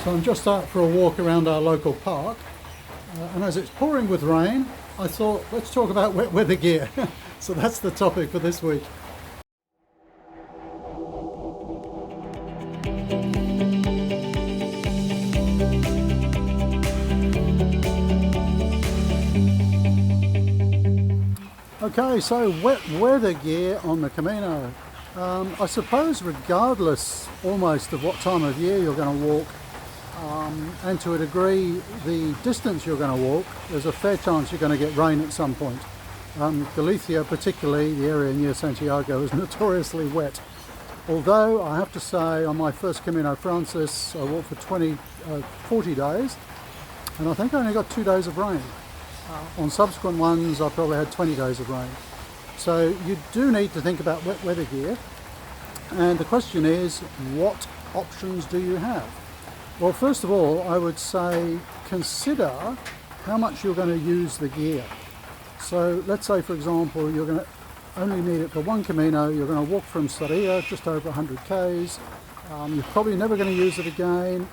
So I'm just out for a walk around our local park, and as it's pouring with rain, I thought let's talk about wet weather gear. So that's the topic for this week. Okay, so wet weather gear on the Camino. I suppose regardless almost of what time of year you're going to walk, and to a degree the distance you're going to walk, there's a fair chance you're going to get rain at some point. Galicia, particularly the area near Santiago, is notoriously wet. Although I have to say on my first Camino Frances I walked for 40 days and I think I only got 2 days of rain. On subsequent ones I probably had 20 days of rain. So you do need to think about wet weather gear, and the question is, what options do you have? Well, first of all, I would say consider how much you're going to use the gear. So let's say, for example, you're going to only need it for one Camino. You're going to walk from Sarria, just over 100 k's. You're probably never going to use it again.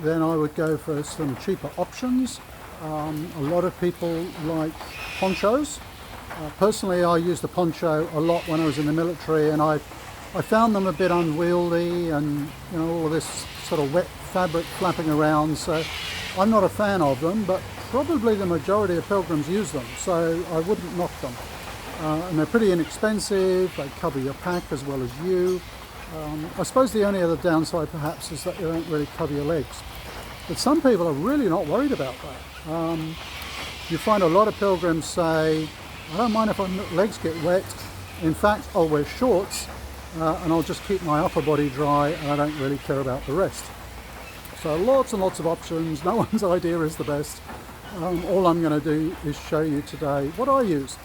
Then I would go for some cheaper options. A lot of people like ponchos. Personally, I used the poncho a lot when I was in the military, and I found them a bit unwieldy, and all of this sort of wet fabric flapping around. So I'm not a fan of them, but probably the majority of pilgrims use them, so I wouldn't knock them. And they're pretty inexpensive. They cover your pack as well as you. I suppose the only other downside perhaps is that they don't really cover your legs. But some people are really not worried about that. You find a lot of pilgrims say, I don't mind if my legs get wet. In fact, I'll wear shorts and I'll just keep my upper body dry, and I don't really care about the rest. So lots and lots of options. No one's idea is the best. All I'm going to do is show you today what I use.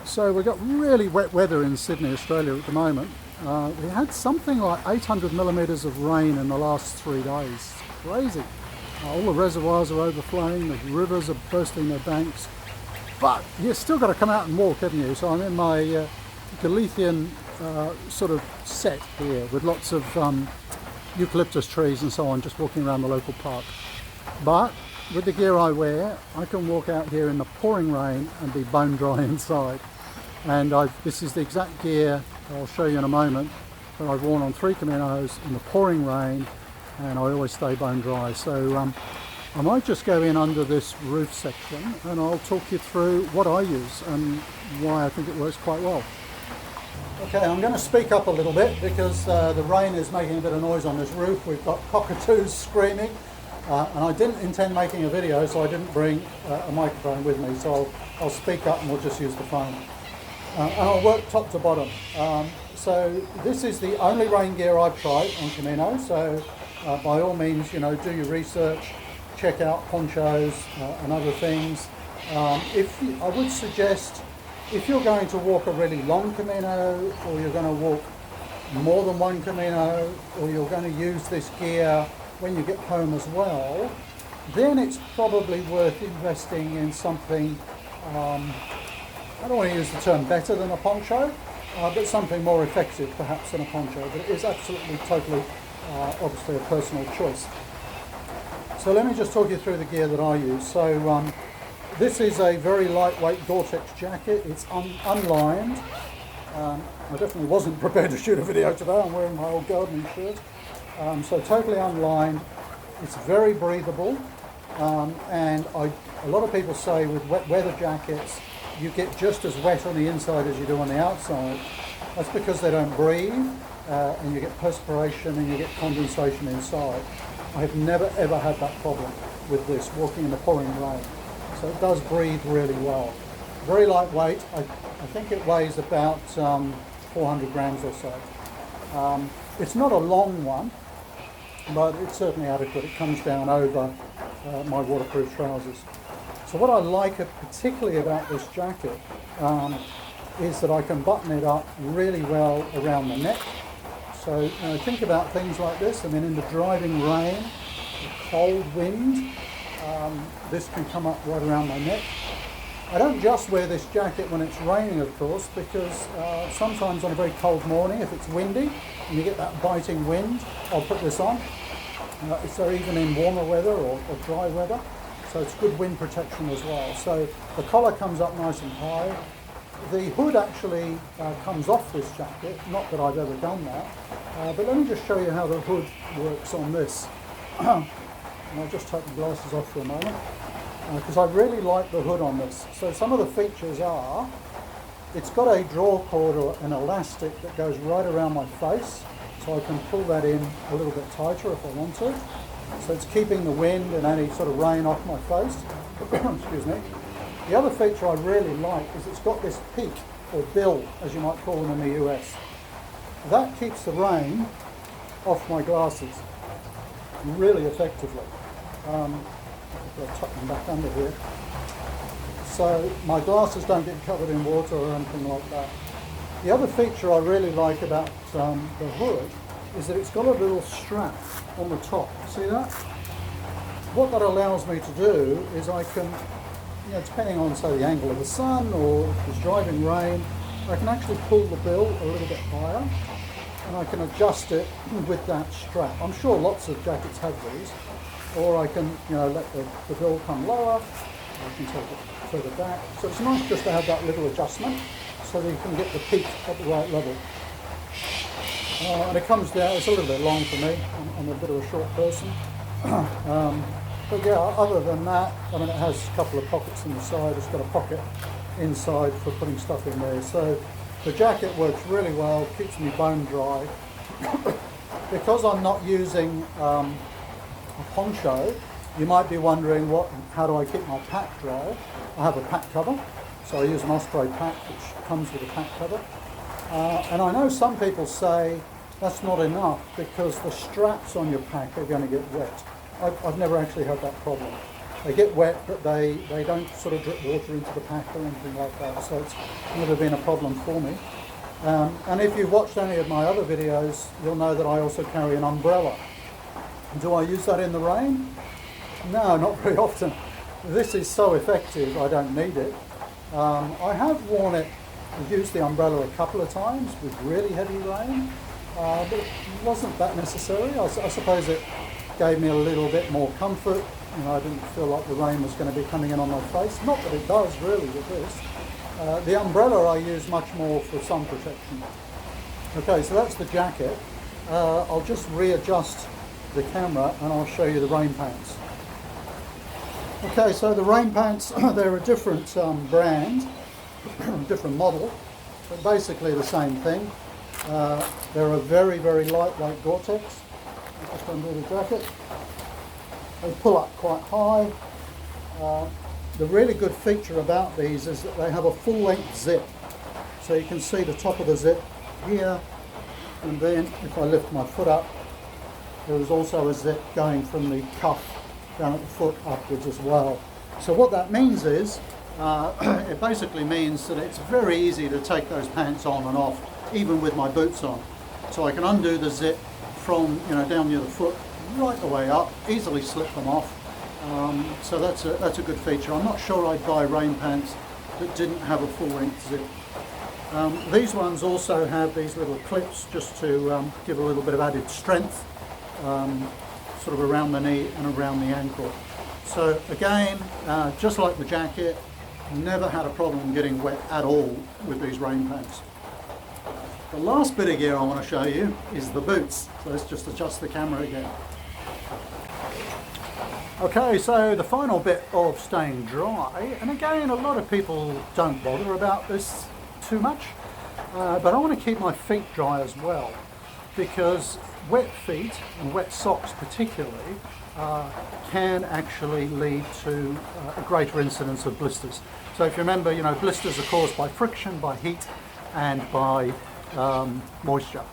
So we've got really wet weather in Sydney, Australia at the moment. We had something like 800 millimetres of rain in the last 3 days. It's crazy. All the reservoirs are overflowing, the rivers are bursting their banks. But you've still got to come out and walk, haven't you? So I'm in my Galician sort of set here with lots of eucalyptus trees and so on, just walking around the local park. But with the gear I wear, I can walk out here in the pouring rain and be bone dry inside. And this is the exact gear I'll show you in a moment that I've worn on 3 Caminos in the pouring rain, and I always stay bone dry. So I might just go in under this roof section and I'll talk you through what I use and why I think it works quite well. Okay, I'm going to speak up a little bit because the rain is making a bit of noise on this roof. We've got cockatoos screaming, and I didn't intend making a video, so I didn't bring a microphone with me, so I'll speak up and we'll just use the phone. And I'll work top to bottom. So this is the only rain gear I've tried on Camino, so by all means, do your research, check out ponchos and other things. I would suggest, if you're going to walk a really long Camino, or you're going to walk more than one Camino, or you're going to use this gear when you get home as well, then it's probably worth investing in something, I don't want to use the term better than a poncho, but something more effective perhaps than a poncho. But it is absolutely, totally, obviously a personal choice. So let me just talk you through the gear that I use. So this is a very lightweight Gore-tex jacket. It's unlined. I definitely wasn't prepared to shoot a video today. I'm wearing my old gardening shirt. So totally unlined. It's very breathable. And a lot of people say with wet weather jackets, you get just as wet on the inside as you do on the outside. That's because they don't breathe, and you get perspiration and you get condensation inside. I have never ever had that problem with this, walking in the pouring rain. So it does breathe really well. Very lightweight. I think it weighs about 400 grams or so. It's not a long one, but it's certainly adequate. It comes down over my waterproof trousers. So what I like particularly about this jacket is that I can button it up really well around the neck. So think about things like this. I mean, in the driving rain, the cold wind, this can come up right around my neck. I don't just wear this jacket when it's raining, of course, because sometimes on a very cold morning, if it's windy and you get that biting wind, I'll put this on. It's there even in warmer weather or dry weather, so it's good wind protection as well. So the collar comes up nice and high. The hood actually comes off this jacket, not that I've ever done that, but let me just show you how the hood works on this. And I'll just take the glasses off for a moment, because I really like the hood on this. So some of the features are, it's got a draw cord or an elastic that goes right around my face, so I can pull that in a little bit tighter if I want to. So it's keeping the wind and any sort of rain off my face. Excuse me. The other feature I really like is it's got this peak, or bill, as you might call them in the US. That keeps the rain off my glasses really effectively. I'll tuck them back under here. So my glasses don't get covered in water or anything like that. The other feature I really like about the hood is that it's got a little strap on the top. See that? What that allows me to do is I can, depending on, say, the angle of the sun or if it's driving rain, I can actually pull the bill a little bit higher and I can adjust it with that strap. I'm sure lots of jackets have these. Or I can, let the bill come lower. I can take it further back. So it's nice just to have that little adjustment so that you can get the peak at the right level. And it comes down, it's a little bit long for me. I'm a bit of a short person. But yeah, other than that, I mean, it has a couple of pockets in the side. It's got a pocket inside for putting stuff in there. So the jacket works really well, keeps me bone dry. Because I'm not using a poncho, you might be wondering how do I keep my pack dry? I have a pack cover, so I use an Osprey pack which comes with a pack cover. And I know some people say that's not enough because the straps on your pack are going to get wet. I've never actually had that problem. They get wet, but they don't sort of drip water into the pack or anything like that, so it's never been a problem for me. And if you've watched any of my other videos, you'll know that I also carry an umbrella. Do I use that in the rain? No, not very often. This is so effective, I don't need it. I have worn it, used the umbrella a couple of times with really heavy rain, but it wasn't that necessary. I suppose it gave me a little bit more comfort. I didn't feel like the rain was going to be coming in on my face. Not that it does really with this. The umbrella I use much more for sun protection. Okay, so that's the jacket. I'll just readjust the camera and I'll show you the rain pants. Okay, so the rain pants, they're a different brand, different model, but basically the same thing. They're a very, very lightweight Gore-tex. Just undo the jacket. They pull up quite high. The really good feature about these is that they have a full-length zip. So you can see the top of the zip here, and then if I lift my foot up, there is also a zip going from the cuff down at the foot upwards as well. So what that means is, it basically means that it's very easy to take those pants on and off, even with my boots on. So I can undo the zip from down near the foot right the way up, easily slip them off. So that's a good feature. I'm not sure I'd buy rain pants that didn't have a full length zip. These ones also have these little clips just to give a little bit of added strength, sort of around the knee and around the ankle. So again, just like the jacket, never had a problem getting wet at all with these rain pants. The last bit of gear I want to show you is the boots. So let's just adjust the camera again. Okay, so the final bit of staying dry, and again, a lot of people don't bother about this too much, but I want to keep my feet dry as well, because wet feet, and wet socks particularly, can actually lead to a greater incidence of blisters. So if you remember, blisters are caused by friction, by heat, and by moisture.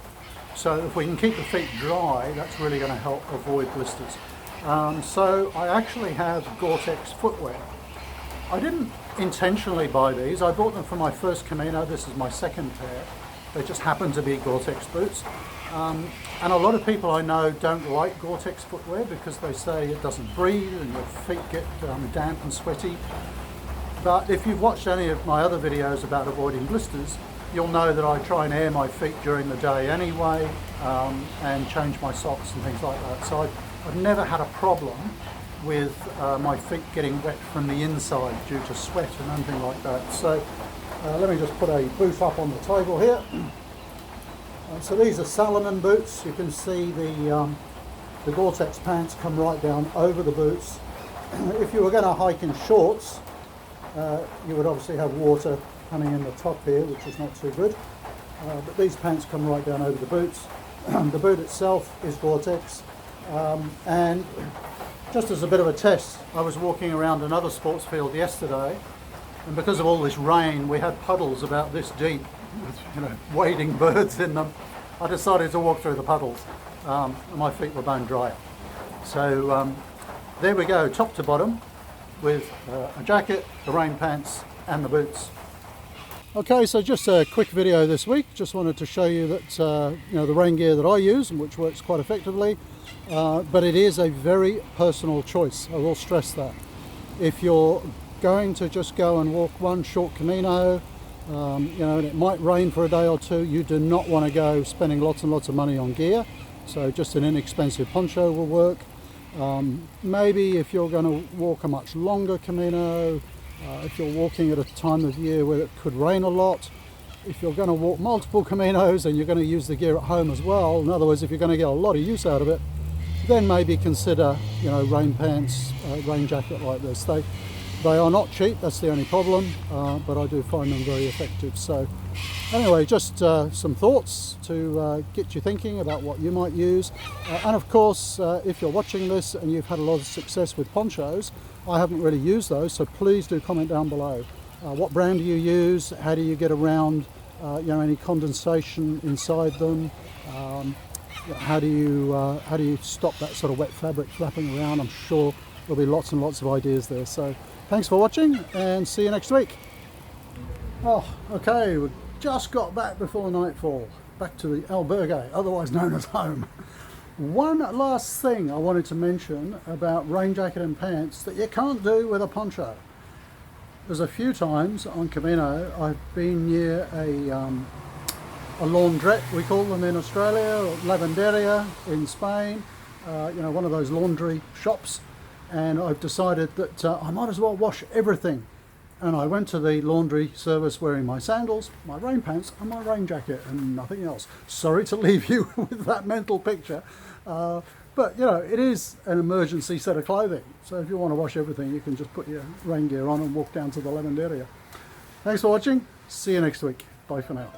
So if we can keep the feet dry, that's really going to help avoid blisters. So I actually have Gore-tex footwear. I didn't intentionally buy these. I bought them for my first Camino. This is my second pair. They just happen to be Gore-tex boots. And a lot of people I know don't like Gore-tex footwear because they say it doesn't breathe and your feet get damp and sweaty. But if you've watched any of my other videos about avoiding blisters, you'll know that I try and air my feet during the day anyway, and change my socks and things like that. So I've never had a problem with my feet getting wet from the inside due to sweat and anything like that. So let me just put a boot up on the table here. So these are Salomon boots. You can see the Gore-tex pants come right down over the boots. If you were going to hike in shorts, you would obviously have water coming in the top here, which is not too good. But these pants come right down over the boots. The boot itself is Gore-tex. And just as a bit of a test, I was walking around another sports field yesterday, and because of all this rain, we had puddles about this deep with wading birds in them. I decided to walk through the puddles, and my feet were bone dry. So there we go, top to bottom, with a jacket, the rain pants and the boots. Okay, so just a quick video this week. Just wanted to show you that the rain gear that I use, and which works quite effectively, but it is a very personal choice. I will stress that. If you're going to just go and walk one short Camino, and it might rain for a day or two, you do not want to go spending lots and lots of money on gear. So just an inexpensive poncho will work. Maybe if you're going to walk a much longer Camino, if you're walking at a time of year where it could rain a lot, if you're going to walk multiple Caminos and you're going to use the gear at home as well, in other words, if you're going to get a lot of use out of it, then maybe consider, rain pants, rain jacket like this. They are not cheap, that's the only problem, but I do find them very effective. So anyway, just some thoughts to get you thinking about what you might use. And of course, if you're watching this and you've had a lot of success with ponchos, I haven't really used those, so please do comment down below. What brand do you use? How do you get around any condensation inside them? How do you stop that sort of wet fabric flapping around? I'm sure there'll be lots and lots of ideas there. So thanks for watching and see you next week. Oh, okay, we just got back before nightfall, back to the albergue, otherwise known as home. One last thing I wanted to mention about rain jacket and pants that you can't do with a poncho. There's a few times on Camino I've been near a laundrette, we call them in Australia, or lavanderia in Spain, one of those laundry shops, and I've decided that I might as well wash everything. And I went to the laundry service wearing my sandals, my rain pants and my rain jacket and nothing else. Sorry to leave you with that mental picture, but it is an emergency set of clothing. So if you want to wash everything, you can just put your rain gear on and walk down to the lavanderia. Thanks for watching. See you next week. Bye for now.